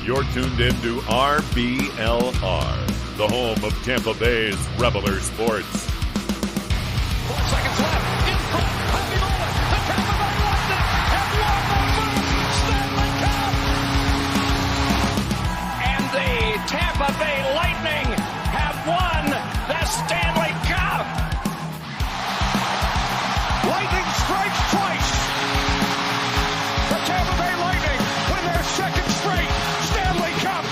You're tuned in to RBLR, the home of Tampa Bay's Reveler Sports. 4 seconds left. In front. Happy moment. The Tampa Bay Lightning have won the first Stanley Cup. And the Tampa Bay Lightning have won the Stanley Cup. Lightning strikes twice. The Tampa Bay Lightning win their second straight Stanley Cup.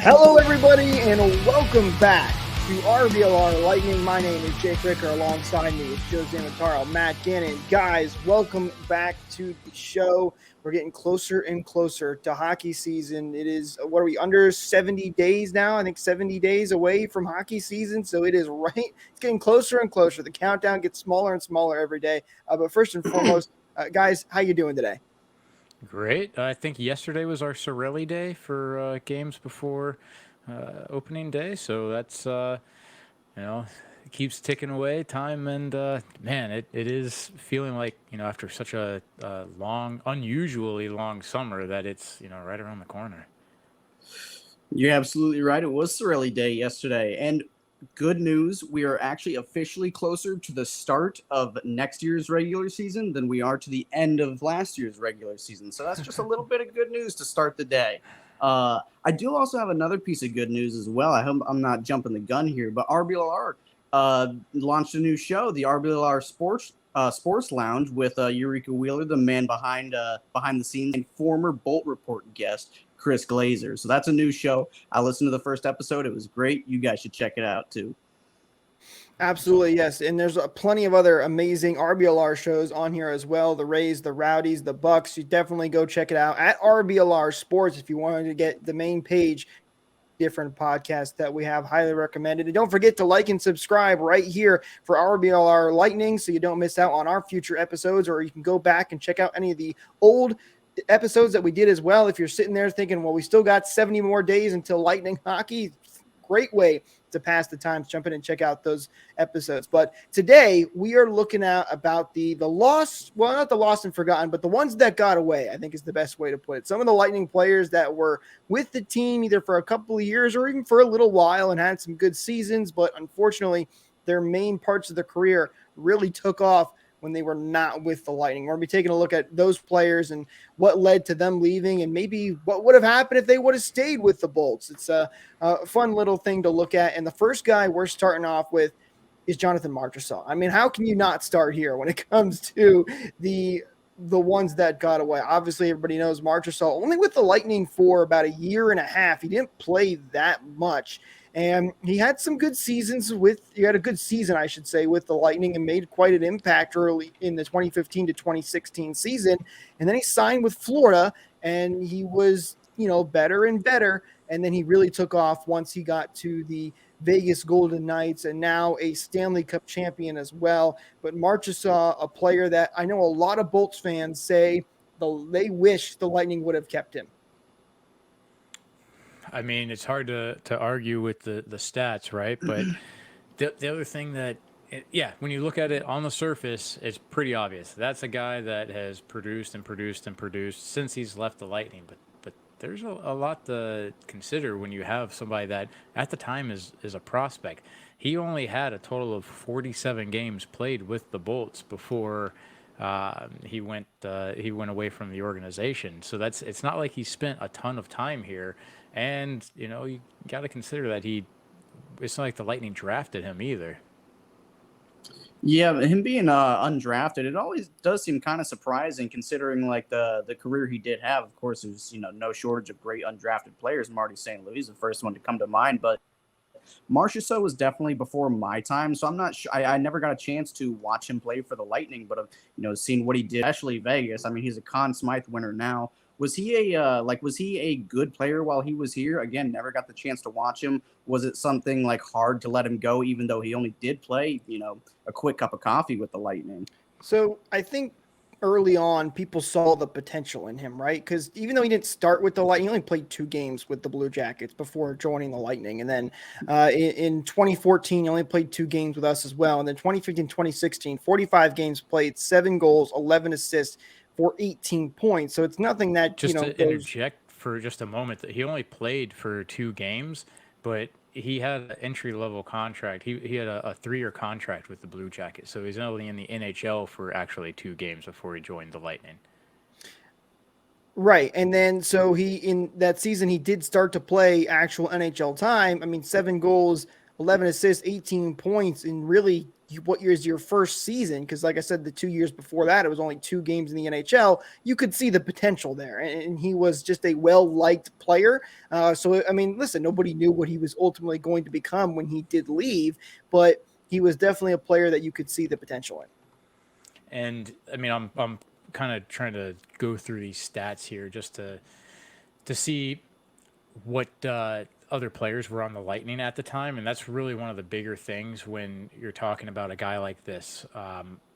Hello, everybody, and welcome back to RBLR Lightning. My name is Jake Ricker. Alongside me is Joe Zamataro, Matt Gannon. Guys, welcome back to the show. We're getting closer and closer to hockey season. It is, what are we, under 70 days now? I think 70 days away from hockey season. So it is right. It's getting closer and closer. The countdown gets smaller and smaller every day. But first and foremost, guys, how you doing today? Great. I think yesterday was our Sorelli day for games before opening day. So that's, it keeps ticking away time. And, man, it is feeling like, after such a unusually long summer that it's, right around the corner. You're absolutely right. It was Sorelli day yesterday. And good news, we are actually officially closer to the start of next year's regular season than we are to the end of last year's regular season. So that's just a little bit of good news to start the day. I do also have another piece of good news as well. I hope I'm not jumping the gun here, but RBLR launched a new show, the RBLR Sports Lounge, with Eureka Wheeler, the man behind the scenes, and former Bolt Report guest Chris Glazer. So that's a new show. I listened to the first episode. It was great. You guys should check it out too. Absolutely, yes. And there's plenty of other amazing RBLR shows on here as well. The Rays, the Rowdies, the Bucks. You definitely go check it out at RBLR Sports if you wanted to get the main page. Different podcasts that we have, highly recommended. And don't forget to like and subscribe right here for RBLR Lightning so you don't miss out on our future episodes, or you can go back and check out any of the old episodes that we did as well. If you're sitting there thinking, well, we still got 70 more days until Lightning hockey, great way to pass the time. Jump in and check out those episodes. But today we are looking at about the lost, well, not the lost and forgotten, but the ones that got away, I think is the best way to put it. Some of the Lightning players that were with the team either for a couple of years or even for a little while and had some good seasons, but unfortunately their main parts of the career really took off when they were not with the Lightning. We're going to be taking a look at those players and what led to them leaving and maybe what would have happened if they would have stayed with the Bolts. It's a fun little thing to look at. And the first guy we're starting off with is Jonathan Marchessault. I mean, how can you not start here when it comes to the ones that got away? Obviously, everybody knows Marchessault only with the Lightning for about a year and a half. He didn't play that much. And he had some good seasons he had a good season, I should say, with the Lightning and made quite an impact early in the 2015 to 2016 season. And then he signed with Florida and he was, better and better. And then he really took off once he got to the Vegas Golden Knights and now a Stanley Cup champion as well. But Marchessault, a player that I know a lot of Bolts fans say they wish the Lightning would have kept him. I mean, it's hard to argue with the stats, right? But the other thing that, when you look at it on the surface, it's pretty obvious. That's a guy that has produced and produced and produced since he's left the Lightning. But there's a lot to consider when you have somebody that at the time is a prospect. He only had a total of 47 games played with the Bolts before he went away from the organization. So it's not like he spent a ton of time here. And, you got to consider that it's not like the Lightning drafted him either. Yeah, him being undrafted, it always does seem kind of surprising considering like the career he did have. Of course, there's, no shortage of great undrafted players. Marty St. Louis is the first one to come to mind, but Marchessault was definitely before my time, so I'm not sure. I never got a chance to watch him play for the Lightning, but seeing what he did, especially Vegas. I mean, he's a Conn Smythe winner now. Was he a good player while he was here? Again, never got the chance to watch him. Was it something like hard to let him go, even though he only did play, a quick cup of coffee with the Lightning? So I think early on, people saw the potential in him, right? Because even though he didn't start with the Lightning, he only played 2 games with the Blue Jackets before joining the Lightning. And then in 2014, he only played 2 games with us as well. And then 2015, 2016, 45 games played, 7 goals, 11 assists for 18 points. So it's nothing that, Just to goes. interject for just a moment, that he only played for 2 games, but he had an entry level contract. He had a 3-year contract with the Blue Jackets, so he's only in the NHL for actually 2 games before he joined the Lightning. Right. And then so in that season, he did start to play actual NHL time. I mean, 7 goals, 11 assists, 18 points in really what year is your first season? Because like I said, the 2 years before that, it was only 2 games in the NHL. You could see the potential there. And he was just a well-liked player. So, I mean, listen, nobody knew what he was ultimately going to become when he did leave, but he was definitely a player that you could see the potential in. And I mean, I'm kind of trying to go through these stats here just to see what other players were on the Lightning at the time, and that's really one of the bigger things when you're talking about a guy like this.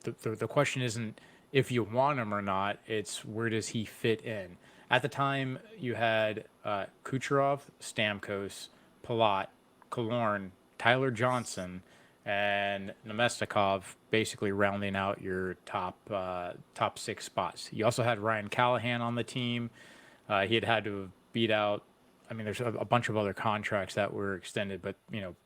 The question isn't if you want him or not; it's where does he fit in. At the time, you had Kucherov, Stamkos, Palat, Killorn, Tyler Johnson, and Nemestikov, basically rounding out your top 6 spots. You also had Ryan Callahan on the team. He had to beat out. I mean, there's a bunch of other contracts that were extended, but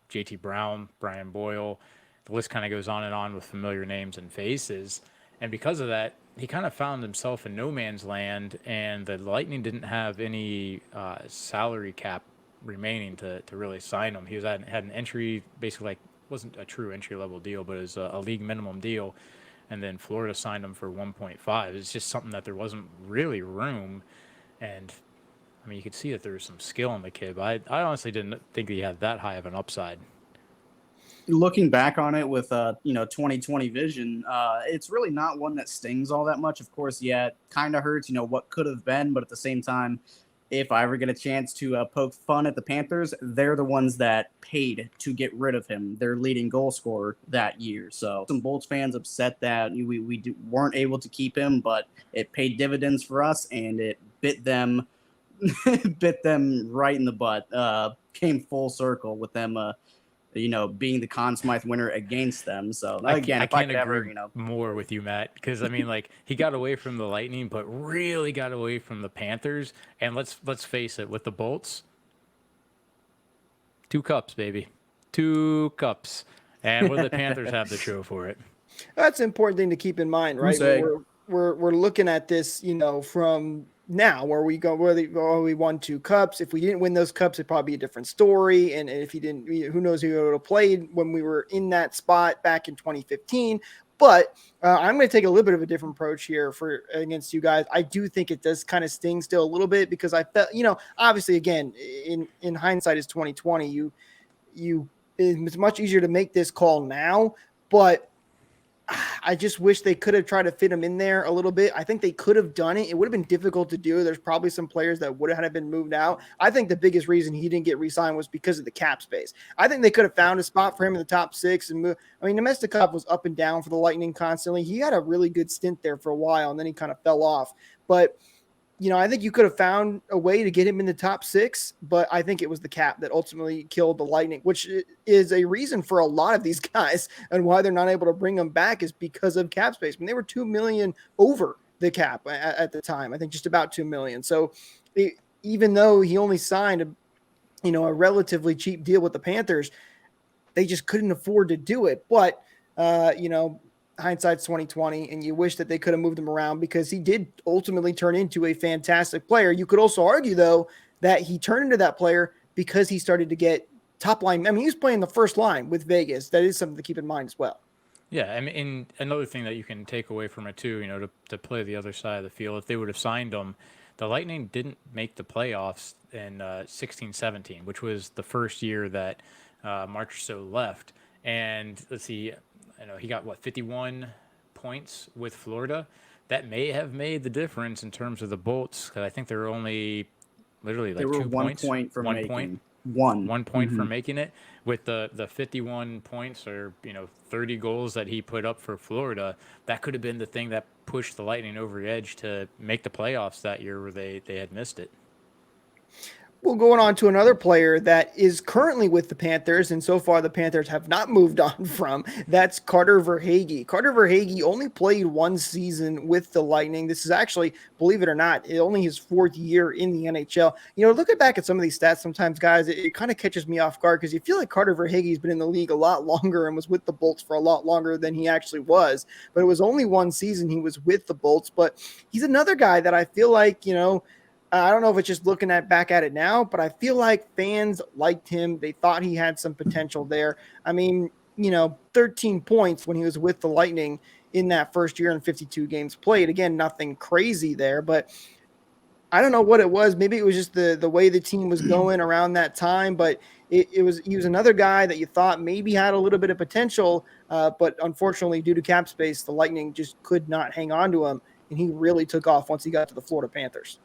J.T. Brown, Brian Boyle, the list kind of goes on and on with familiar names and faces. And because of that, he kind of found himself in no man's land, and the Lightning didn't have any salary cap remaining to really sign him. He had an entry, basically like wasn't a true entry level deal, but it was a league minimum deal. And then Florida signed him for 1.5. It's just something that there wasn't really room. And I mean, you could see that there was some skill in the kid, but I honestly didn't think he had that high of an upside. Looking back on it with 2020 vision, it's really not one that stings all that much. Of course, yeah, it kind of hurts, what could have been, but at the same time, if I ever get a chance to poke fun at the Panthers, they're the ones that paid to get rid of him, their leading goal scorer that year. So some Bolts fans upset that we weren't able to keep him, but it paid dividends for us, and it bit them right in the butt. Came full circle with them, being the Conn Smythe winner against them. So again, I can't agree more with you, Matt, because I mean, like, he got away from the Lightning, but really got away from the Panthers. And let's face it, with the Bolts, 2 cups, baby, 2 cups, and what do the Panthers have to show for it? That's an important thing to keep in mind, right? We're looking at this, from now where we won 2 cups. If we didn't win those cups, it'd probably be a different story. And if he didn't, who knows who would have played when we were in that spot back in 2015. But I'm going to take a little bit of a different approach here against you guys. I do think it does kind of sting still a little bit because I felt, obviously again, in hindsight is 2020. It's much easier to make this call now, but I just wish they could have tried to fit him in there a little bit. I think they could have done it. It would have been difficult to do. There's probably some players that would have had been moved out. I think the biggest reason he didn't get re-signed was because of the cap space. I think they could have found a spot for him in the top 6 and move. I mean, Nemestikov was up and down for the Lightning constantly. He had a really good stint there for a while, and then he kind of fell off. But I think you could have found a way to get him in the top 6, but I think it was the cap that ultimately killed the Lightning, which is a reason for a lot of these guys and why they're not able to bring them back is because of cap space. I mean, they were $2 million over the cap at the time. I think just about $2 million. So even though he only signed a relatively cheap deal with the Panthers, they just couldn't afford to do it. But hindsight's 2020, and you wish that they could have moved him around because he did ultimately turn into a fantastic player. You could also argue, though, that he turned into that player because he started to get top line. I mean, he was playing the first line with Vegas. That is something to keep in mind as well. Yeah, I mean, and another thing that you can take away from it too, to play the other side of the field, if they would have signed him, the Lightning didn't make the playoffs in 16-17, which was the first year that Marchessault left. And let's see, he got 51 points with Florida. That may have made the difference in terms of the Bolts, because I think they were only literally like 2 points. 1 point from 1 point for making it. With the 51 points or 30 goals that he put up for Florida, that could have been the thing that pushed the Lightning over the edge to make the playoffs that year where they had missed it. Well, going on to another player that is currently with the Panthers, and so far the Panthers have not moved on from, that's Carter Verhaeghe. Carter Verhaeghe only played 1 season with the Lightning. This is actually, believe it or not, only his 4th year in the NHL. Looking back at some of these stats sometimes, guys, it kind of catches me off guard because you feel like Carter Verhaeghe's been in the league a lot longer and was with the Bolts for a lot longer than he actually was. But it was only 1 season he was with the Bolts. But he's another guy that I feel like, I don't know if it's just looking back at it now, but I feel like fans liked him. They thought he had some potential there. I mean, 13 points when he was with the Lightning in that first year and 52 games played. Again, nothing crazy there, but I don't know what it was. Maybe it was just the way the team was going around that time, but he was another guy that you thought maybe had a little bit of potential, but unfortunately, due to cap space, the Lightning just could not hang on to him, and he really took off once he got to the Florida Panthers.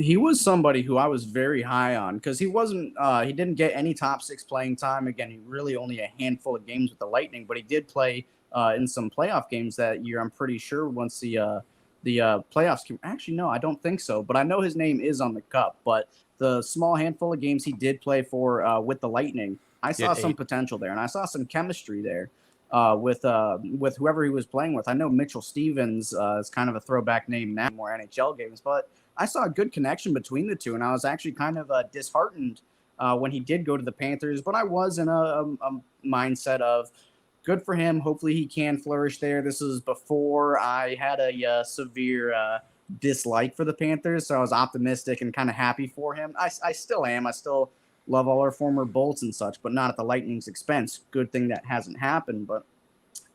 He was somebody who I was very high on because he didn't get any top 6 playing time. Again, he really only a handful of games with the Lightning, but he did play in some playoff games that year. I'm pretty sure once the playoffs came. Actually, no, I don't think so, but I know his name is on the cup. But the small handful of games he did play for with the Lightning, I saw some potential there, and I saw some chemistry there with whoever he was playing with. I know Mitchell Stevens is kind of a throwback name now, more NHL games, but I saw a good connection between the two, and I was actually kind of disheartened when he did go to the Panthers, but I was in a mindset of good for him. Hopefully he can flourish there. This is before I had a severe dislike for the Panthers, so I was optimistic and kind of happy for him. I still am. I still love all our former Bolts and such, but not at the Lightning's expense. Good thing that hasn't happened, but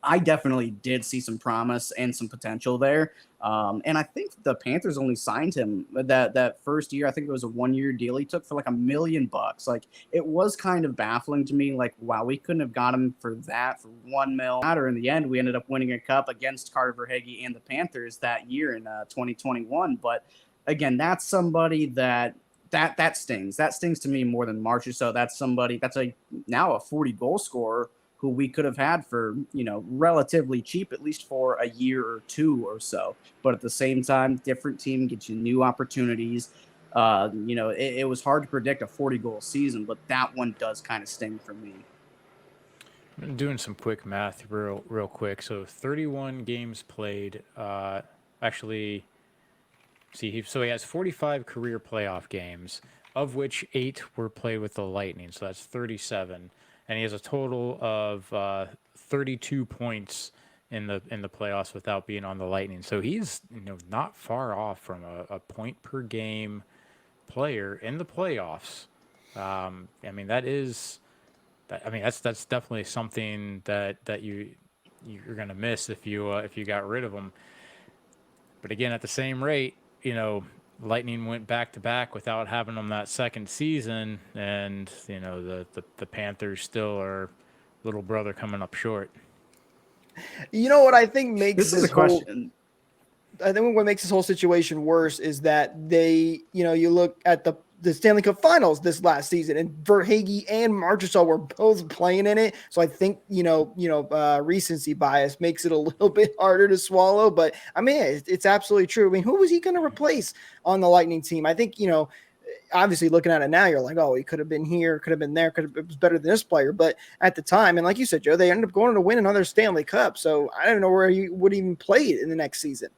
I definitely did see some promise and some potential there. And I think the Panthers only signed him that first year. I think it was a 1-year deal he took for like $1 million. Like, it was kind of baffling to me. Like, wow, we couldn't have got him for that, for $1 million. Or in the end, we ended up winning a cup against Carter Verhaeghe and the Panthers that year in 2021. But again, that's somebody that stings. That stings to me more than Marchessault. That's somebody that's now a 40 goal scorer who we could have had for, relatively cheap, at least for a year or 2 or so. But at the same time, different team gets you new opportunities. It was hard to predict a 40-goal season, but that one does kind of sting for me. I'm doing some quick math real quick. So 31 games played. He has 45 career playoff games, of which 8 were played with the Lightning. So that's 37. And he has a total of 32 points in the playoffs without being on the Lightning. So he's not far off from a point per game player in the playoffs. That's definitely something that you're gonna miss if you got rid of him. But again, at the same rate, Lightning went back-to-back without having them that second season, and the Panthers still are little brother coming up short. What I think makes this is a question. I think what makes this whole situation worse is that they, you look at the Stanley Cup Finals this last season, and Verhaeghe and Marchessault were both playing in it. So I think recency bias makes it a little bit harder to swallow. But I mean, it's absolutely true. I mean, who was he going to replace on the Lightning team? I think obviously looking at it now, you're like, oh, he could have been here, could have been there, it was better than this player. But at the time, and like you said, Joe, they ended up going to win another Stanley Cup. So I don't know where he would even play it in the next season.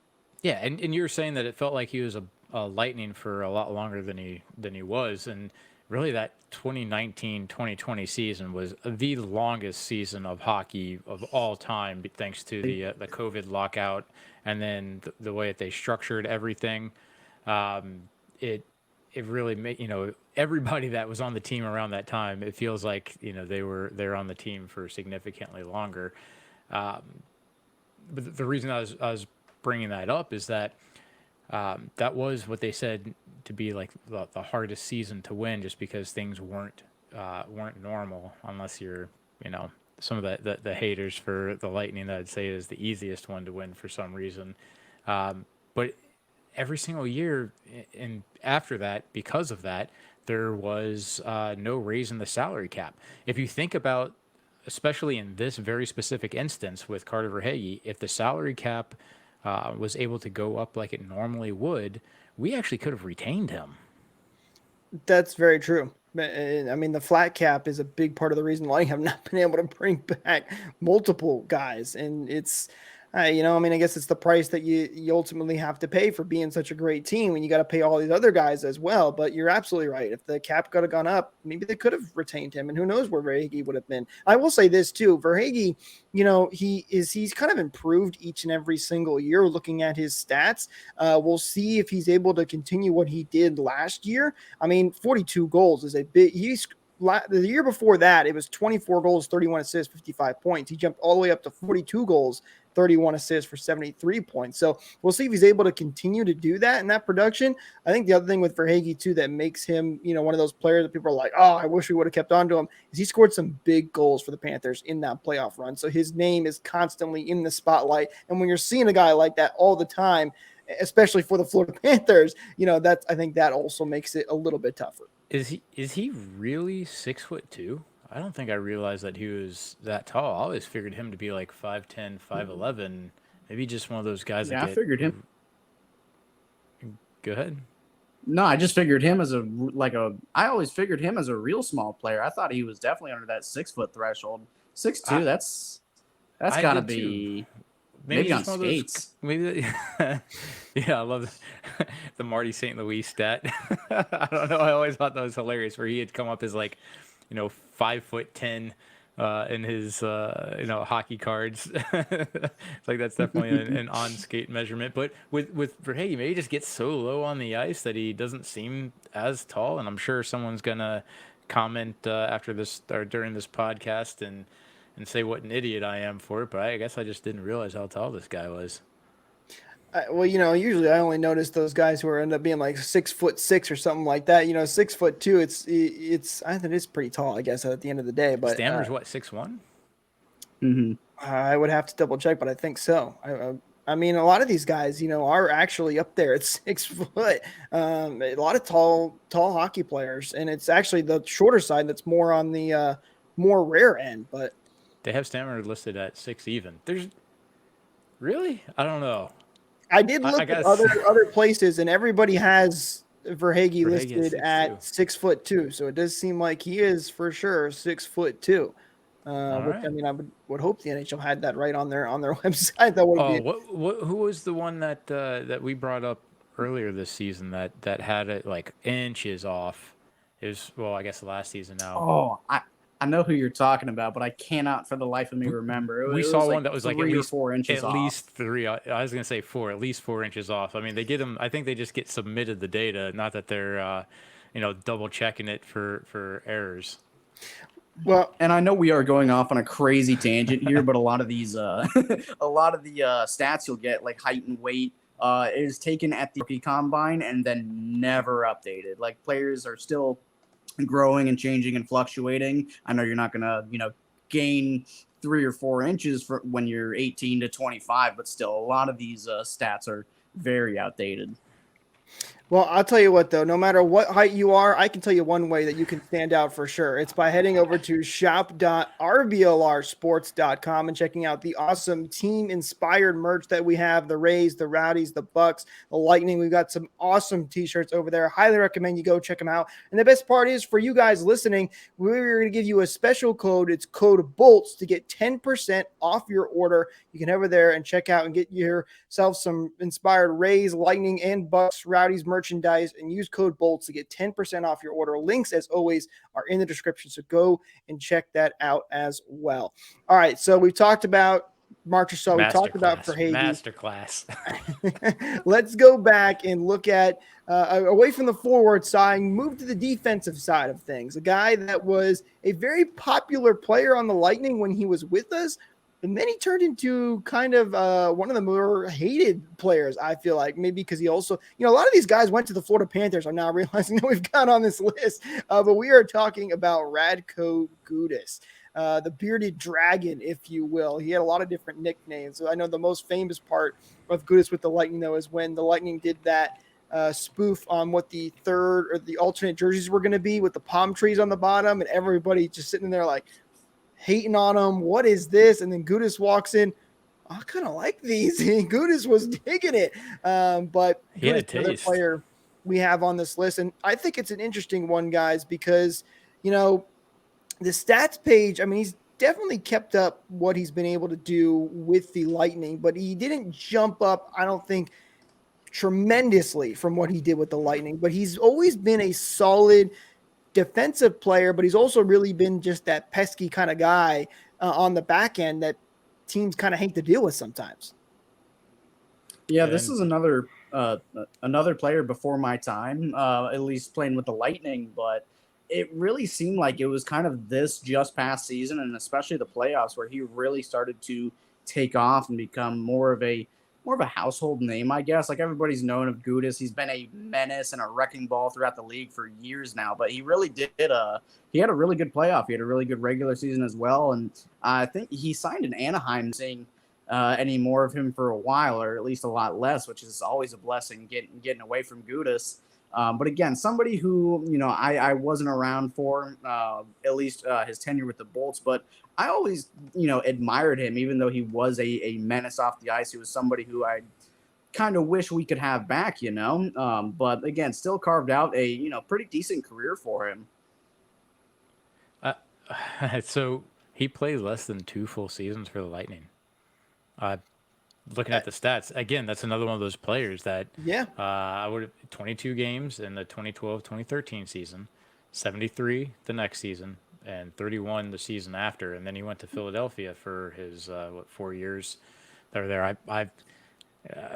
Yeah, and you were saying that it felt like he was a Lightning for a lot longer than he was, and really that 2019-2020 season was the longest season of hockey of all time, thanks to the COVID lockout and then the way that they structured everything. It really made everybody that was on the team around that time. It feels like they're on the team for significantly longer. But the reason I was bringing that up is that that was what they said to be like the hardest season to win, just because things weren't normal, unless you're some of the haters for the Lightning that I'd say is the easiest one to win for some reason. But every single year and after that, because of that, there was no raise in the salary cap. If you think about, especially in this very specific instance with Carter Verhaeghe, if the salary cap was able to go up like it normally would, we actually could have retained him. That's very true. I mean, the flat cap is a big part of the reason why you have not been able to bring back multiple guys. And it's, I mean, I guess it's the price that you ultimately have to pay for being such a great team when you got to pay all these other guys as well. But you're absolutely right. If the cap could have gone up, maybe they could have retained him, and who knows where Verhaeghe would have been. I will say this too. Verhaeghe, he's kind of improved each and every single year looking at his stats. We'll see if he's able to continue what he did last year. I mean, 42 goals is a big, the year before that, it was 24 goals, 31 assists, 55 points. He jumped all the way up to 42 goals, 31 assists for 73 points. So we'll see if he's able to continue to do that in that production. I think the other thing with Verhaeghe too that makes him, one of those players that people are like, oh, I wish we would have kept on to him, is he scored some big goals for the Panthers in that playoff run. So his name is constantly in the spotlight. And when you're seeing a guy like that all the time, especially for the Florida Panthers, I think that also makes it a little bit tougher. Is he really 6'2"? I don't think I realized that he was that tall. I always figured him to be like 5'10", 5'11". Maybe just one of those guys. Yeah, I figured him. Go ahead. No, I just figured him as I always figured him as a real small player. I thought he was definitely under that 6 foot threshold. 6'2", that's gotta be maybe on skates. Maybe, yeah, I love the Marty St. Louis stat. I don't know. I always thought that was hilarious where he had come up as 5'10" in his hockey cards. It's like that's definitely an on skate measurement. But with Verhaeghe, maybe he just gets so low on the ice that he doesn't seem as tall. And I'm sure someone's gonna comment after this or during this podcast and say what an idiot I am for it. But I guess I just didn't realize how tall this guy was. Well, usually I only notice those guys who end up being like 6'6" or something like that. 6'2". It's I think it's pretty tall, I guess, at the end of the day. But Stammer's what, 6'1"? Mm-hmm. I would have to double check, but I think so. I mean, a lot of these guys, are actually up there at 6 foot. A lot of tall hockey players, and it's actually the shorter side that's more on the more rare end. But they have Stammer listed at 6 even. There's really, I don't know. I did look at other places, and everybody has Verhaeghe listed at 6'2". So it does seem like he is for sure 6'2". Which I mean, I would hope the NHL had that right on their website. That would who was the one that we brought up earlier this season that had it like inches off? It was, well, I guess the last season now. Oh, I know who you're talking about, but I cannot for the life of me remember. We saw one that was like at least 4 inches off. At least 3. I was going to say 4, at least 4 inches off. I mean, they get them. I think they just get submitted the data, not that they're, double checking it for errors. Well, and I know we are going off on a crazy tangent here, but a lot of these, a lot of the stats you'll get, like height and weight, is taken at the rookie combine and then never updated. Like players are still growing and changing and fluctuating. I know you're not gonna, gain 3 or 4 inches for when you're 18 to 25, but still, a lot of these stats are very outdated. Well, I'll tell you what, though, no matter what height you are, I can tell you one way that you can stand out for sure. It's by heading over to shop.rblrsports.com and checking out the awesome team-inspired merch that we have, the Rays, the Rowdies, the Bucks, the Lightning. We've got some awesome T-shirts over there. Highly recommend you go check them out. And the best part is, for you guys listening, we're going to give you a special code. It's code BOLTS to get 10% off your order. You can head over there and check out and get yourself some inspired Rays, Lightning, and Bucks, Rowdies merchandise, and use code BOLTS to get 10% off your order. Links, as always, are in the description, so go and check that out as well. All right, so we talked about Marchessault. We talked about Verhaeghe. Masterclass. Let's go back and look at, away from the forward side, move to the defensive side of things. A guy that was a very popular player on the Lightning when he was with us, and then he turned into kind of one of the more hated players, I feel like, maybe because he also, a lot of these guys went to the Florida Panthers. I'm now realizing that we've got on this list, but we are talking about Radko Gudas, the bearded dragon, if you will. He had a lot of different nicknames. So I know the most famous part of Gudas with the Lightning, though, is when the Lightning did that spoof on what the third or the alternate jerseys were going to be with the palm trees on the bottom, and everybody just sitting there like hating on him. What is this? And then Gudis walks in. I kind of like these. Gudis was digging it. But He had Gudis, another taste. player we have on this list. And I think it's an interesting one, guys, because, you know, the stats page, I mean, he's definitely kept up what he's been able to do with the Lightning, but he didn't jump up, I don't think, tremendously from what he did with the Lightning. But he's always been a solid defensive player, but he's also really been just that pesky kind of guy on the back end that teams kind of hate to deal with sometimes. Yeah, this is another player before my time, at least playing with the Lightning, but it really seemed like it was kind of this just past season, and especially the playoffs, where he really started to take off and become more of a household name, I guess. Like, everybody's known of Gudis. He's been a menace and a wrecking ball throughout the league for years now, but he really did he had a really good playoff. He had a really good regular season as well, and I think he signed in Anaheim, seeing any more of him for a while, or at least a lot less, which is always a blessing, getting away from Gudis. But again, somebody who, you know, I wasn't around for, at least his tenure with the Bolts, but I always, you know, admired him, even though he was a menace off the ice. He was somebody who I kind of wish we could have back, you know. But again, still carved out a, you know, pretty decent career for him. So he played less than 2 full seasons for the Lightning. Looking at the stats, again, that's another one of those players that, I would have 22 games in the 2012-2013 season, 73 the next season, and 31 the season after. And then he went to Philadelphia for his, 4 years that were there. I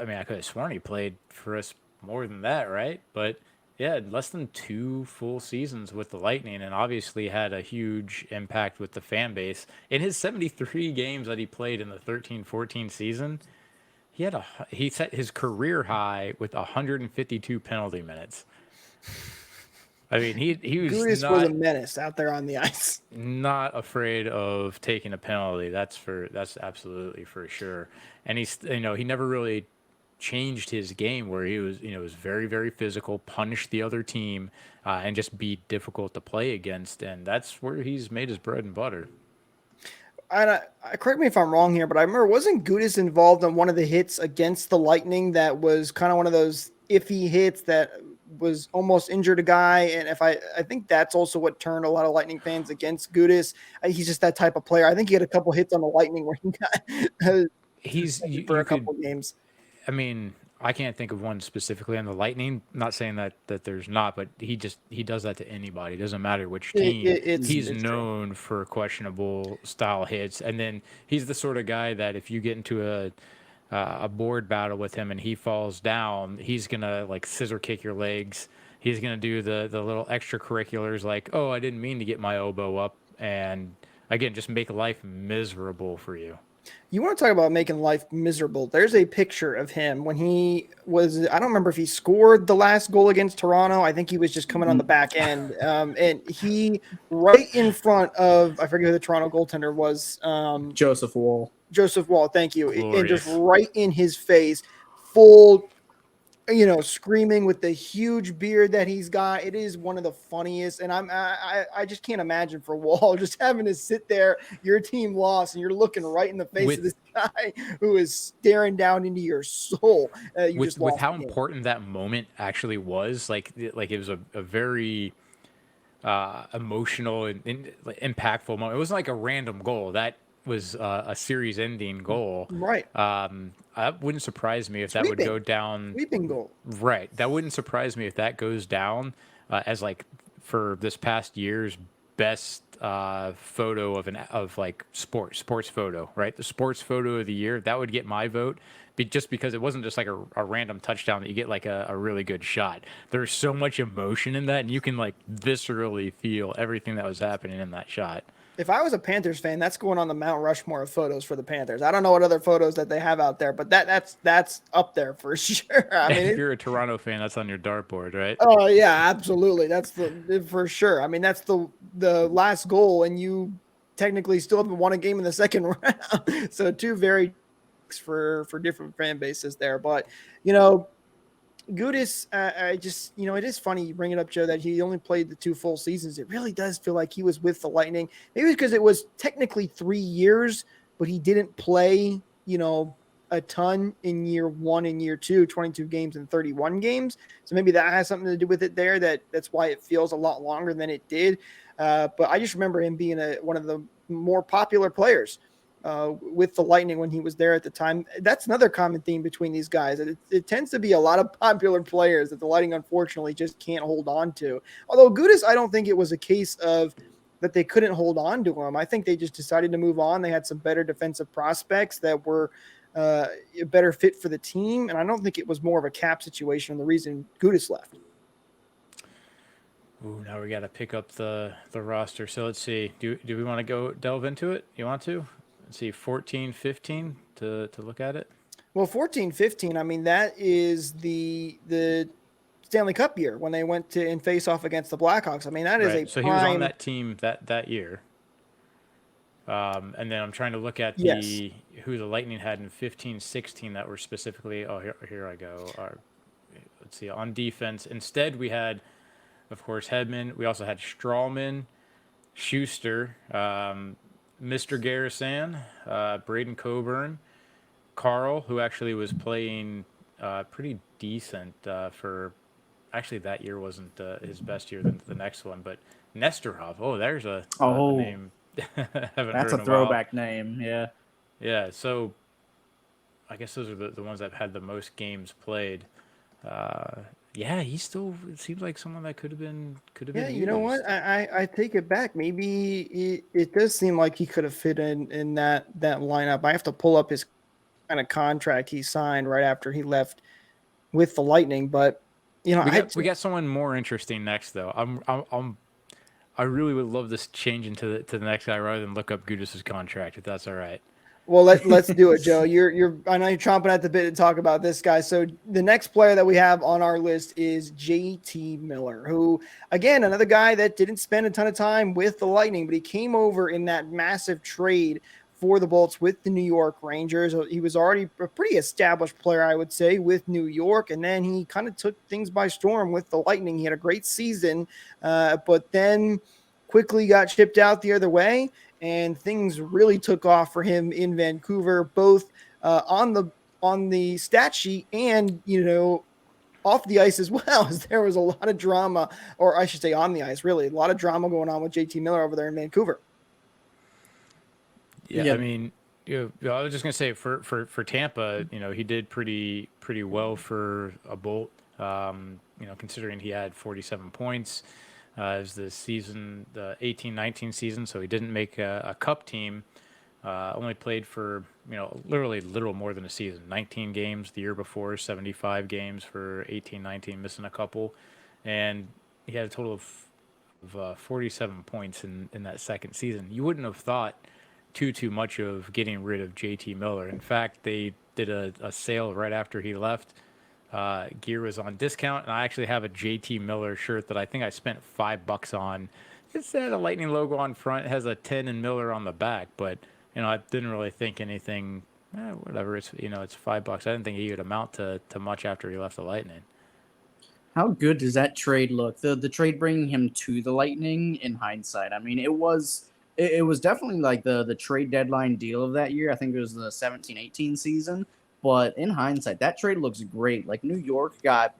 mean, I could have sworn he played for us more than that, right? But yeah, less than 2 full seasons with the Lightning, and obviously had a huge impact with the fan base. In his 73 games that he played in the 13-14 season, he set his career high with 152 penalty minutes. I mean, he was Gudis was a menace out there on the ice. Not afraid of taking a penalty. That's absolutely for sure. And he's, you know, he never really changed his game, where he was, you know, was very, very physical, punish the other team, and just be difficult to play against. And that's where he's made his bread and butter. Correct me if I'm wrong here, but I remember, wasn't Gudis involved in one of the hits against the Lightning that was kind of one of those iffy hits that was almost injured a guy? And I think that's also what turned a lot of Lightning fans against Gudis. He's just that type of player. I think he had a couple hits on the Lightning where he got for a couple games. I mean, I can't think of one specifically on the Lightning. Not saying that there's not, but he does that to anybody. It doesn't matter which team. He's known for questionable style hits, and then he's the sort of guy that if you get into a board battle with him and he falls down, he's gonna like scissor kick your legs. He's gonna do the little extracurriculars like, oh, I didn't mean to get my elbow up, and again, just make life miserable for you. You want to talk about making life miserable? There's a picture of him when he was, I don't remember if he scored the last goal against Toronto. I think he was just coming on the back end. And he, right in front of, I forget who the Toronto goaltender was. Joseph Woll. Thank you. Glorious. And just right in his face, full, you know, screaming with the huge beard that he's got. It is one of the funniest, and I just can't imagine for Wall just having to sit there. Your team lost, and you're looking right in the face of this guy who is staring down into your soul. With how important that moment actually was, like it was a very emotional and impactful moment. It wasn't like a random goal. That was a series-ending goal. Right. That wouldn't surprise me if that would go down. Sweeping goal. Right. That wouldn't surprise me if that goes down as like for this past year's best photo of like sports photo. Right. The sports photo of the year, that would get my vote. Just because it wasn't just like a random touchdown that you get like a really good shot. There's so much emotion in that, and you can like viscerally feel everything that was happening in that shot. If I was a Panthers fan, that's going on the Mount Rushmore of photos for the Panthers. I don't know what other photos that they have out there, but that's up there for sure. I mean, if you're a Toronto fan, that's on your dartboard, right? Oh yeah, absolutely. That's for sure. I mean, that's the last goal, and you technically still haven't won a game in the second round. So two very for different fan bases there, but you know, Gudis, I just, it is funny you bring it up, Joe, that he only played the 2 full seasons. It really does feel like he was with the Lightning. Maybe because it was technically 3 years, but he didn't play, a ton in year 1 and year 2, 22 games and 31 games. So maybe that has something to do with it there. That's why it feels a lot longer than it did. But I just remember him being one of the more popular players with the Lightning when he was there at the time. That's another common theme between these guys. It tends to be a lot of popular players that the Lightning unfortunately just can't hold on to. Although Gudis, I don't think it was a case of that they couldn't hold on to him. I think they just decided to move on. They had some better defensive prospects that were a better fit for the team. And I don't think it was more of a cap situation. The reason Gudis left. Ooh, now we got to pick up the roster. So let's see. Do we want to go delve into it? You want to? Let's see, 14, 15 to look at it. Well, 14, 15, I mean, that is the Stanley Cup year when they went to and face off against the Blackhawks. I mean, that is right. a so prime... he was on that team that year. And then I'm trying to look at who the Lightning had in 15, 16 that were specifically. Oh, here I go. Let's see. On defense, instead we had, of course, Hedman. We also had Strawman, Schuster, Mr. Garrison, Braden Coburn, Carl, who actually was playing pretty decent for. Actually, that year wasn't his best year than the next one, but Nestorov. Oh, there's a name. That's a throwback name. Yeah. So I guess those are the ones that had the most games played. He still seems like someone that could have been. Yeah, you know what? I take it back. Maybe it does seem like he could have fit in that lineup. I have to pull up his kind of contract he signed right after he left with the Lightning, but we got someone more interesting next though. I really would love this change into the next guy rather than look up Gudis' contract, if that's all right. Well, let's do it, Joe. I know you're chomping at the bit to talk about this guy. So the next player that we have on our list is JT Miller, who, again, another guy that didn't spend a ton of time with the Lightning, but he came over in that massive trade for the Bolts with the New York Rangers. He was already a pretty established player, I would say, with New York, and then he kind of took things by storm with the Lightning. He had a great season, but then quickly got shipped out the other way, and things really took off for him in Vancouver, both on the stat sheet and off the ice as well, as there was a lot of drama, or I should say on the ice, really a lot of drama going on with JT Miller over there in Vancouver. Yeah, I mean, I was just gonna say for Tampa, he did pretty well for a Bolt. Considering he had 47 points. It was the 18-19 season, so he didn't make a cup team. Only played for, literally little more than a season. 19 games the year before, 75 games for 18-19, missing a couple. And he had a total of 47 points in that second season. You wouldn't have thought too much of getting rid of JT Miller. In fact, they did a sale right after he left. Gear was on discount, and I actually have a JT Miller shirt that I think I spent $5 on. It said a Lightning logo on front, it has a 10 and Miller on the back, but I didn't really think anything. Whatever, it's it's $5. I didn't think he would amount to much after he left the Lightning. How good does that trade look? The trade bringing him to the Lightning, in hindsight, I mean, it was definitely like the trade deadline deal of that year. I think it was the 17-18 season. But in hindsight, that trade looks great. Like, New York got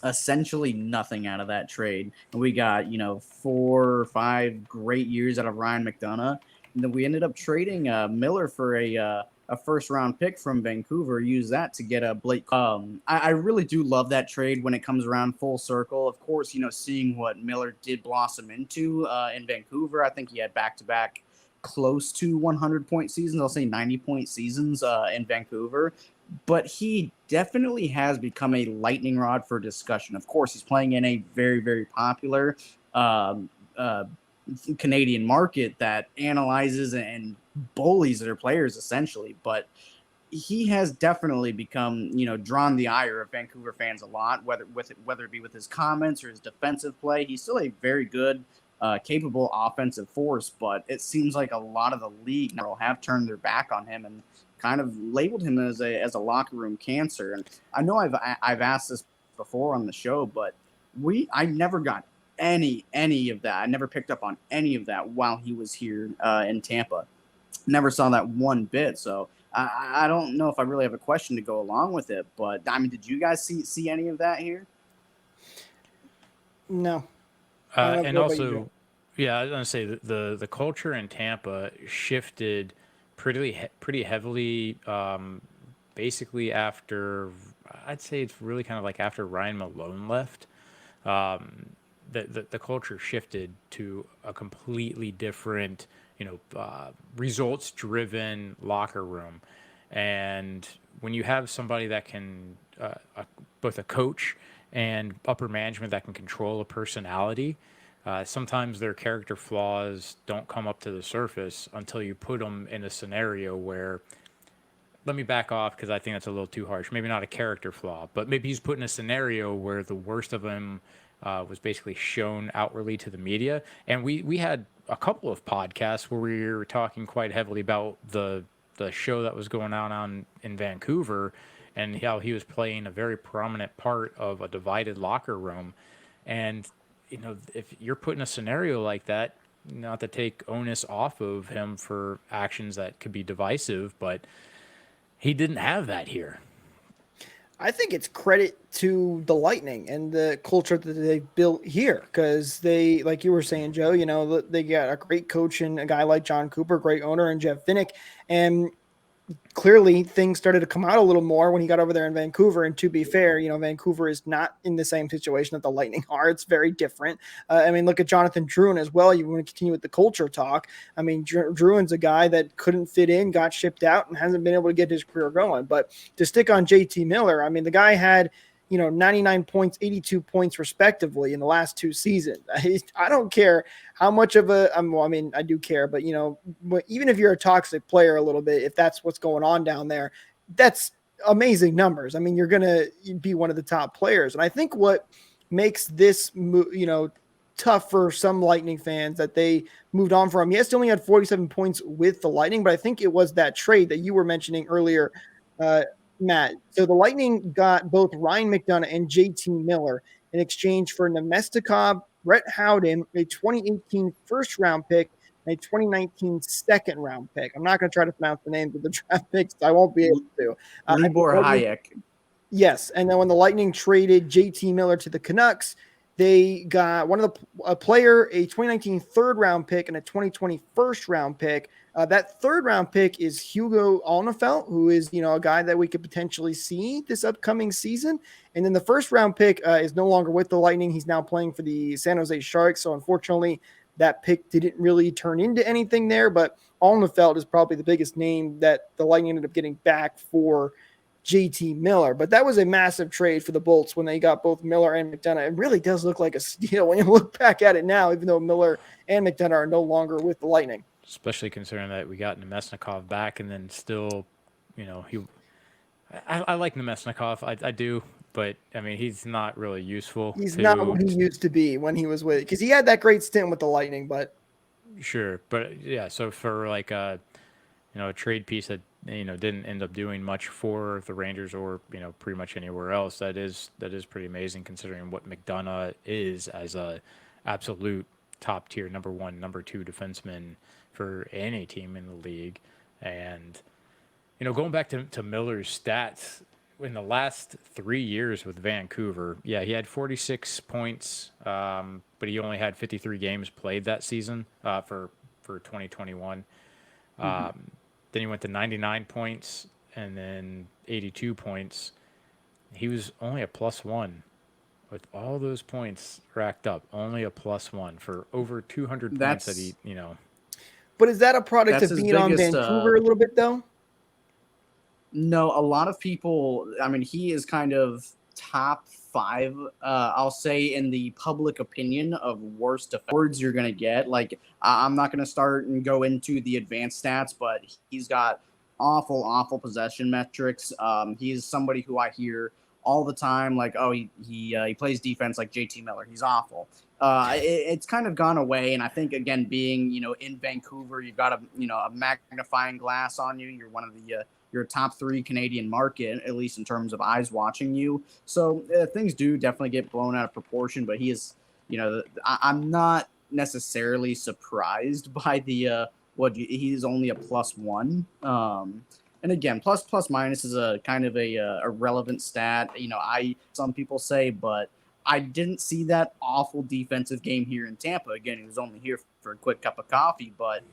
essentially nothing out of that trade. And we got, 4 or 5 great years out of Ryan McDonough. And then we ended up trading Miller for a first-round pick from Vancouver. Use that to get a Blake. I really do love that trade when it comes around full circle. Of course, seeing what Miller did blossom into in Vancouver, I think he had back-to-back close to 100-point seasons. I'll say 90-point seasons in Vancouver. But he definitely has become a lightning rod for discussion. Of course, he's playing in a very, very popular Canadian market that analyzes and bullies their players, essentially. But he has definitely become, drawn the ire of Vancouver fans a lot, whether it be with his comments or his defensive play. He's still a very good, capable offensive force, but it seems like a lot of the league now have turned their back on him and kind of labeled him as a locker room cancer. And I know I've asked this before on the show, but I never got any of that. I never picked up on any of that while he was here in Tampa. Never saw that one bit. So I don't know if I really have a question to go along with it, but I mean, did you guys see any of that here? No. And also, yeah, I was gonna say the culture in Tampa shifted pretty heavily. Basically, after I'd say it's really kind of like after Ryan Malone left, the culture shifted to a completely different, results driven locker room, and when you have somebody that can both a coach and upper management that can control a personality, sometimes their character flaws don't come up to the surface until you put them in a scenario where, let me back off because I think that's a little too harsh. Maybe not a character flaw, but maybe he's put in a scenario where the worst of him was basically shown outwardly to the media. And we had a couple of podcasts where we were talking quite heavily about the show that was going on in Vancouver, and how he was playing a very prominent part of a divided locker room. And, if you're put in a scenario like that, not to take onus off of him for actions that could be divisive, but he didn't have that here. I think it's credit to the Lightning and the culture that they built here, because they, like you were saying, Joe, they got a great coach and a guy like John Cooper, great owner, and Jeff Vinnick. And clearly things started to come out a little more when he got over there in Vancouver. And to be fair, Vancouver is not in the same situation that the Lightning are. It's very different. Look at Jonathan Drouin as well. You want to continue with the culture talk. Drouin's a guy that couldn't fit in, got shipped out, and hasn't been able to get his career going. But to stick on JT Miller, the guy had 99 points, 82 points respectively in the last two seasons. I don't care how much of I do care, but even if you're a toxic player a little bit, if that's what's going on down there, that's amazing numbers. You're going to be one of the top players. And I think what makes this, tough for some Lightning fans that they moved on from. Yes, they only had 47 points with the Lightning, but I think it was that trade that you were mentioning earlier, Matt. So the Lightning got both Ryan McDonagh and JT Miller in exchange for Nemestikov, Brett Howden, a 2018 first-round pick, and a 2019 second-round pick. I'm not going to try to pronounce the names of the draft picks. I won't be able to. Libor Hayek. Yes, and then when the Lightning traded JT Miller to the Canucks, they got a player, a 2019 third-round pick, and a 2020 first-round pick. That third-round pick is Hugo Alnefelt, who is, a guy that we could potentially see this upcoming season. And then the first-round pick is no longer with the Lightning. He's now playing for the San Jose Sharks. So, unfortunately, that pick didn't really turn into anything there. But Alnefelt is probably the biggest name that the Lightning ended up getting back for JT Miller. But that was a massive trade for the Bolts when they got both Miller and McDonagh. It really does look like a steal when you look back at it now, even though Miller and McDonagh are no longer with the Lightning. Especially considering that we got Nemesnikov back, and then still, I like Nemesnikov, I do, but he's not really useful. He's not what he used to be when he was with, because he had that great stint with the Lightning, but sure, but yeah. So for like a trade piece that didn't end up doing much for the Rangers or pretty much anywhere else, that is pretty amazing considering what McDonagh is as a absolute top tier number one, number two defenseman for any team in the league. And going back to Miller's stats in the last 3 years with Vancouver, yeah, he had 46 points, but he only had 53 games played that season for 2021. Then he went to 99 points and then 82 points. He was only a +1 with all those points racked up, only a +1 for over 200 points that he, But is that a product of being on Vancouver a little bit, though? No, a lot of people, he is kind of top 5, I'll say, in the public opinion of worst words you're going to get. Like, I'm not going to start and go into the advanced stats, but he's got awful possession metrics. He's somebody who I hear all the time, like, oh, he plays defense like JT Miller. He's awful. It's kind of gone away, and I think again, being in Vancouver, you've got a magnifying glass on you. You're one of the your top 3 Canadian market, at least in terms of eyes watching you. So things do definitely get blown out of proportion. But he is, I'm not necessarily surprised by the he's only a +1. And again, plus minus is a kind of a relevant stat. Some people say, but I didn't see that awful defensive game here in Tampa. Again, he was only here for a quick cup of coffee, but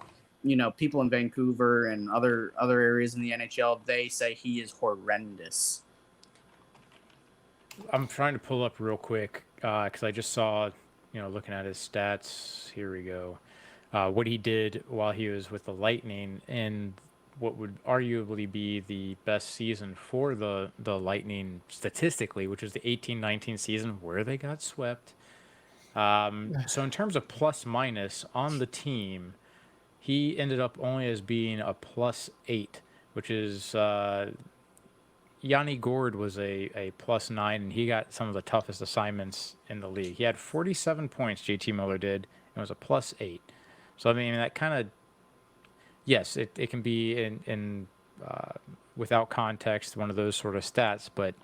people in Vancouver and other areas in the NHL, they say he is horrendous. I'm trying to pull up real quick because I just saw, looking at his stats. Here we go. What he did while he was with the Lightning in what would arguably be the best season for the Lightning statistically, which is the 18-19 season where they got swept. So in terms of plus minus on the team, he ended up only as being a +8, which is Yanni Gourde was a +9, and he got some of the toughest assignments in the league. He had 47 points, JT Miller did, and was a +8. So, I mean, that kind of, yes, it can be in without context, one of those sort of stats, but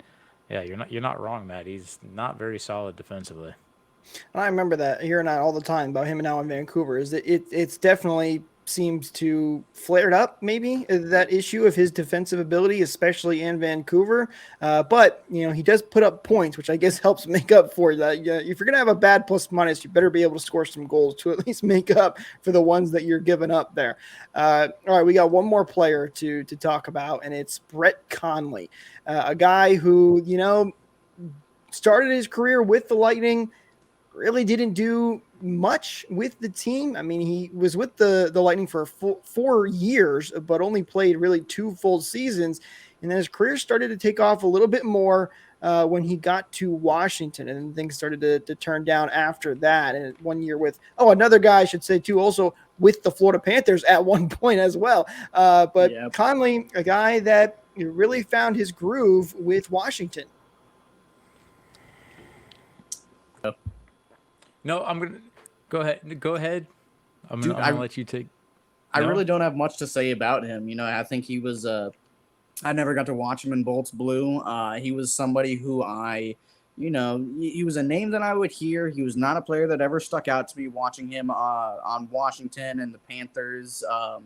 yeah, you're not wrong, Matt. He's not very solid defensively. I remember that hearing that all the time about him now in Vancouver. Is that it's definitely seems to flared up, maybe that issue of his defensive ability, especially in Vancouver. But he does put up points, which I guess helps make up for that. If you're gonna have a bad plus minus, you better be able to score some goals to at least make up for the ones that you're giving up there. All right, we got one more player to talk about, and it's Brett Connolly, a guy who started his career with the Lightning. Really didn't do much with the team. I mean, he was with the Lightning for 4 years, but only played really 2 full seasons. And then his career started to take off a little bit more when he got to Washington, and then things started to turn down after that. And 1 year with, another guy I should say too, also with the Florida Panthers at one point as well. But yep. Connolly, a guy that really found his groove with Washington. No, I'm gonna go ahead. Go ahead. I'm gonna let you take. I really don't have much to say about him. I think he was. I never got to watch him in Bolts Blue. He was somebody who he was a name that I would hear. He was not a player that ever stuck out to me watching him on Washington and the Panthers. I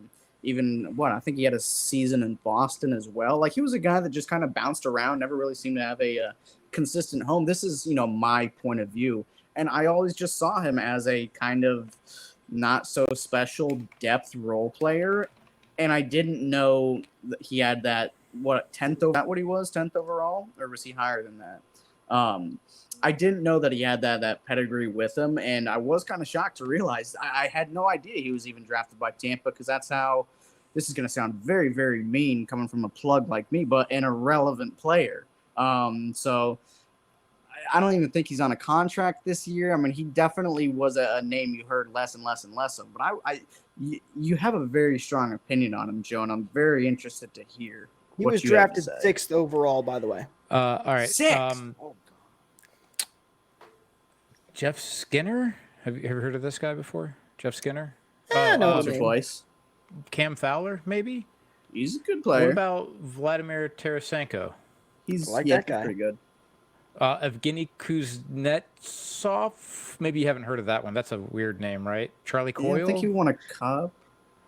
think he had a season in Boston as well. Like, he was a guy that just kind of bounced around, never really seemed to have a consistent home. This is my point of view. And I always just saw him as a kind of not so special depth role player. And I didn't know that he had that, 10th over, that what he was, 10th overall? Or was he higher than that? I didn't know that he had that pedigree with him. And I was kind of shocked to realize I had no idea he was even drafted by Tampa, because that's how, this is going to sound very, very mean coming from a plug like me, but an irrelevant player. So I don't even think he's on a contract this year. I mean, he definitely was a name you heard less and less and less of. But you have a very strong opinion on him, Joe, and I'm very interested to hear. He was drafted 6th overall, by the way. All right. 6th. Jeff Skinner. Have you ever heard of this guy before? Jeff Skinner. No, once or twice. Cam Fowler, maybe. He's a good player. What about Vladimir Tarasenko? He's that guy. Pretty good. Evgeny Kuznetsov. Maybe you haven't heard of that one. That's a weird name, right? Charlie Coyle. I think he won a cup.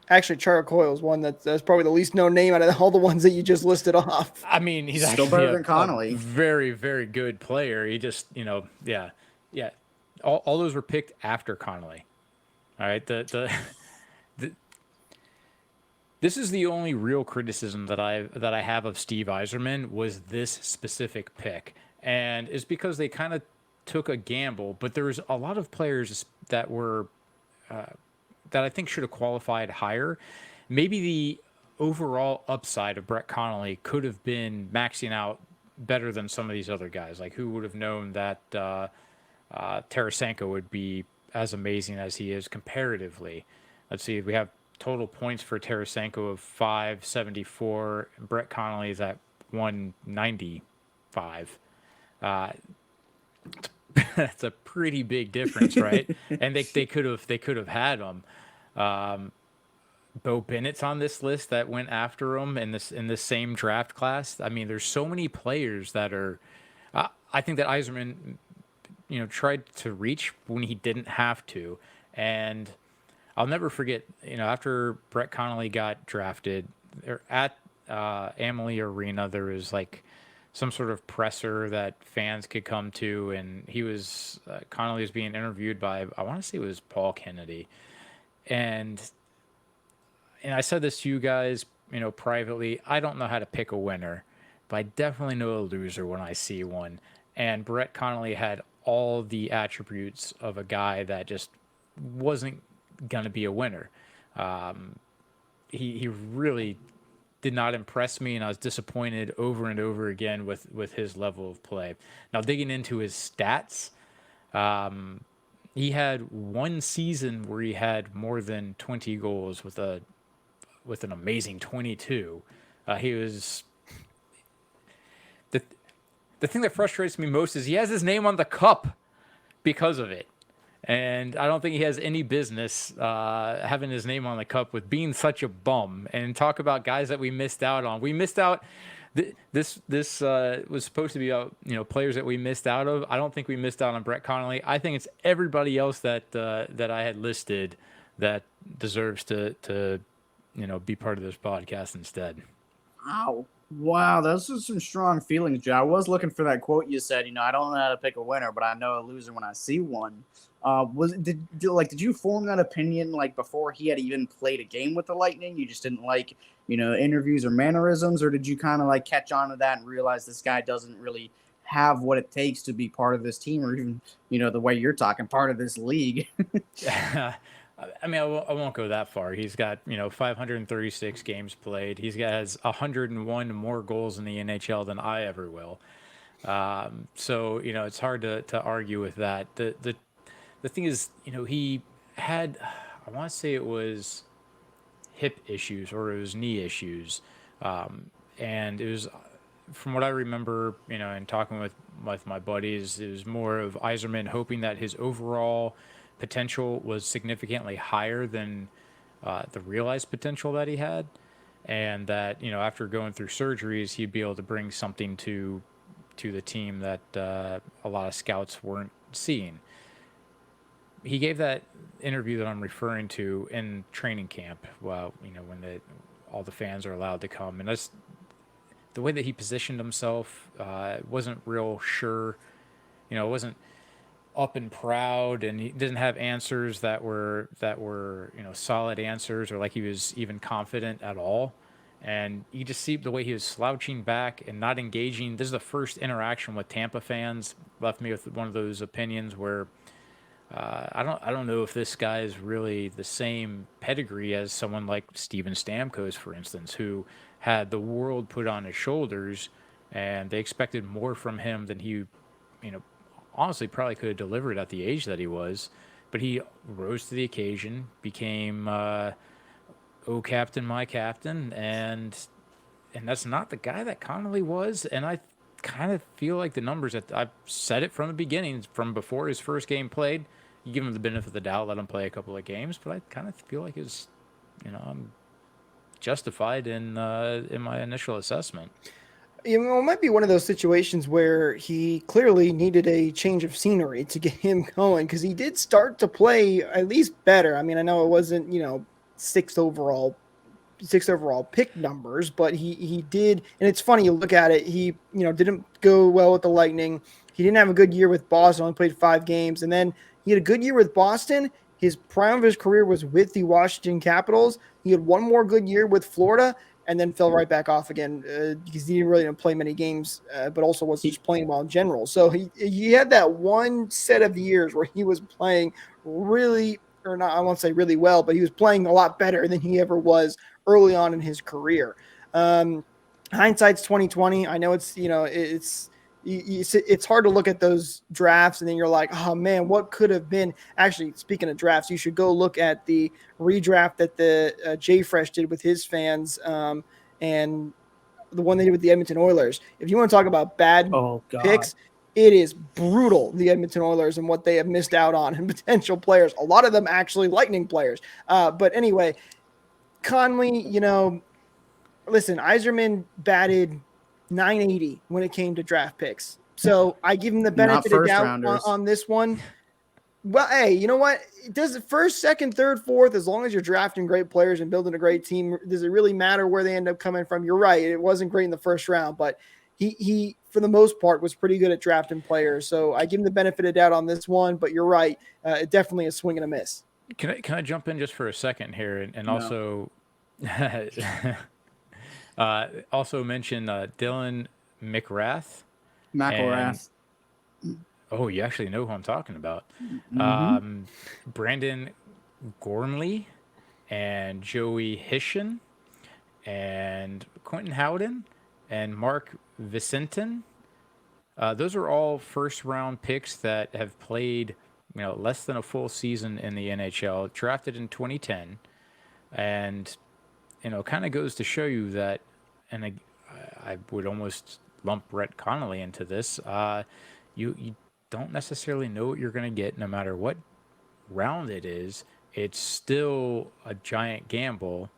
Actually, Charlie Coyle is one that's probably the least known name out of all the ones that you just listed off. I mean, he's still actually better than Connolly. A very, very good player. He just, yeah. All those were picked after Connolly. All right. This is the only real criticism that I have of Steve Yzerman, was this specific pick. And it's because they kind of took a gamble, but there was a lot of players that were that I think should have qualified higher. Maybe the overall upside of Brett Connolly could have been maxing out better than some of these other guys. Like, who would have known that Tarasenko would be as amazing as he is comparatively? Let's see, we have total points for Tarasenko of 574. Brett Connolly is at 195. That's a pretty big difference, right? And they could have had him. Bo Bennett's on this list that went after him in this same draft class. I mean, there's so many players that are. I think that Yzerman, tried to reach when he didn't have to, and I'll never forget. After Brett Connolly got drafted, at Amalie Arena, there was like some sort of presser that fans could come to, and Connolly was being interviewed by, I want to say it was Paul Kennedy, and I said this to you guys, privately. I don't know how to pick a winner, but I definitely know a loser when I see one. And Brett Connolly had all the attributes of a guy that just wasn't going to be a winner. He really did not impress me, and I was disappointed over and over again with his level of play. Now, digging into his stats, he had one season where he had more than 20 goals with an amazing 22. He was the thing that frustrates me most is he has his name on the cup because of it. And I don't think he has any business having his name on the cup with being such a bum. And talk about guys that we missed out on. We missed out. This was supposed to be about players that we missed out of. I don't think we missed out on Brett Connolly. I think it's everybody else that I had listed that deserves to be part of this podcast instead. Wow, those are some strong feelings, Joe. I was looking for that quote you said. I don't know how to pick a winner, but I know a loser when I see one. Did you form that opinion like before he had even played a game with the Lightning? You just didn't like interviews or mannerisms, or did you kind of like catch on to that and realize this guy doesn't really have what it takes to be part of this team, or even the way you're talking, part of this league? I mean, I won't go that far. He's got 536 games played. Has 101 more goals in the NHL than I ever will. So it's hard to argue with that. The thing is, he had, I want to say it was hip issues or it was knee issues, and it was, from what I remember, and talking with my buddies, it was more of Yzerman hoping that his overall potential was significantly higher than the realized potential that he had, and that after going through surgeries he'd be able to bring something to the team that a lot of scouts weren't seeing. He gave that interview that I'm referring to in training camp, when all the fans are allowed to come, and that's the way that he positioned himself. Wasn't real sure, wasn't up and proud, and he didn't have answers that were solid answers, or like he was even confident at all. And you just see the way he was slouching back and not engaging. This is the first interaction with Tampa fans left me with one of those opinions where I don't know if this guy is really the same pedigree as someone like Steven Stamkos, for instance, who had the world put on his shoulders, and they expected more from him than he honestly probably could have delivered at the age that he was. But he rose to the occasion, became oh captain, my captain, and that's not the guy that Connolly was. And I kind of feel like the numbers that I've said it from the beginning, from before his first game played, you give him the benefit of the doubt, let him play a couple of games, but I kind of feel like it's I'm justified in my initial assessment. It might be one of those situations where he clearly needed a change of scenery to get him going, because he did start to play at least better. I mean, I know it wasn't, sixth overall pick numbers, but he did. And it's funny, you look at it, he, didn't go well with the Lightning. He didn't have a good year with Boston, only played 5 games. And then he had a good year with Boston. His prime of his career was with the Washington Capitals. He had one more good year with Florida, and then fell right back off again because he didn't play many games, but also wasn't just playing well in general. So he had that one set of years where he was playing really, or not, I won't say really well, but he was playing a lot better than he ever was early on in his career. Hindsight's 2020. I know it's hard to look at those drafts and then you're like, oh man, what could have been. Actually, speaking of drafts, you should go look at the redraft that the Jay Fresh did with his fans, and the one they did with the Edmonton Oilers. If you want to talk about bad picks, it is brutal, the Edmonton Oilers and what they have missed out on and potential players. A lot of them actually Lightning players. But anyway, Connolly, listen, Yzerman batted .980 when it came to draft picks. So I give him the benefit of doubt on this one. Well, hey, you know what? It does it first, second, third, fourth, as long as you're drafting great players and building a great team, does it really matter where they end up coming from? You're right. It wasn't great in the first round, but he for the most part, was pretty good at drafting players. So I give him the benefit of doubt on this one, but you're right. Definitely a swing and a miss. Can I jump in just for a second here and also also mention Dylan McRath. Oh, you actually know who I'm talking about. Mm-hmm. Brandon Gormley and Joey Hishin and Quentin Howden and Mark Vicentin. Those are all first-round picks that have played, less than a full season in the NHL, drafted in 2010. And, kind of goes to show you that, and I would almost lump Brett Connolly into this, you don't necessarily know what you're going to get no matter what round it is. It's still a giant gamble.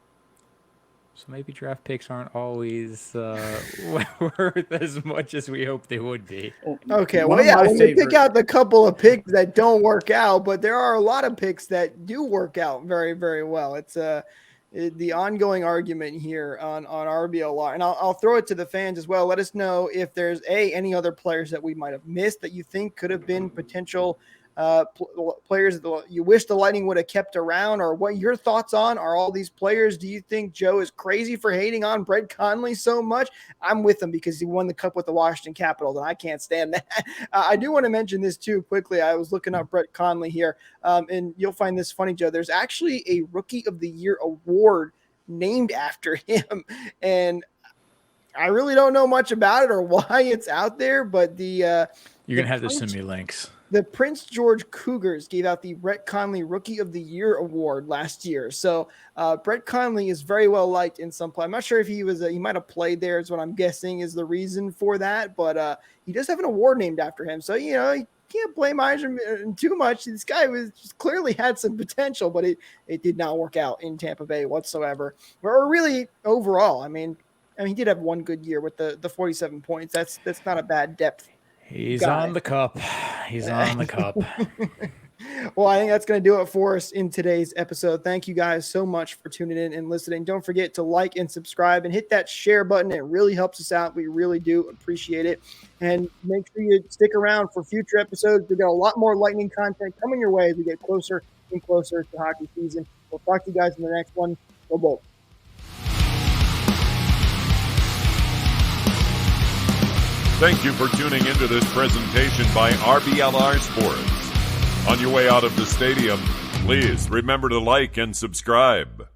So maybe draft picks aren't always worth as much as we hope they would be. Okay, well, yeah, when you pick out the couple of picks that don't work out, but there are a lot of picks that do work out very, very well. It's the ongoing argument here on RBLR. And I'll throw it to the fans as well. Let us know if there's any other players that we might have missed that you think could have been potential players that you wish the Lightning would have kept around, or what your thoughts on are all these players. Do you think Joe is crazy for hating on Brett Connolly so much? I'm with him because he won the cup with the Washington Capitals, and I can't stand that. I do want to mention this too quickly. I was looking up Brett Connolly here, and you'll find this funny, Joe. There's actually a Rookie of the Year award named after him, and I really don't know much about it or why it's out there, but you're gonna have to send me links. The Prince George Cougars gave out the Brett Connolly Rookie of the Year award last year. So Brett Connolly is very well liked in some play. I'm not sure if he might have played there is what I'm guessing is the reason for that, but he does have an award named after him. So, you can't blame Yzerman too much. This guy just clearly had some potential, but it did not work out in Tampa Bay whatsoever. Or really overall. I mean, he did have one good year with the 47 points. That's not a bad depth. He's on the cup. He's on the cup. Well, I think that's going to do it for us in today's episode. Thank you guys so much for tuning in and listening. Don't forget to like and subscribe and hit that share button. It really helps us out. We really do appreciate it. And make sure you stick around for future episodes. We've got a lot more Lightning content coming your way as we get closer and closer to hockey season. We'll talk to you guys in the next one. Go Bolts. Thank you for tuning into this presentation by RBLR Sports. On your way out of the stadium, please remember to like and subscribe.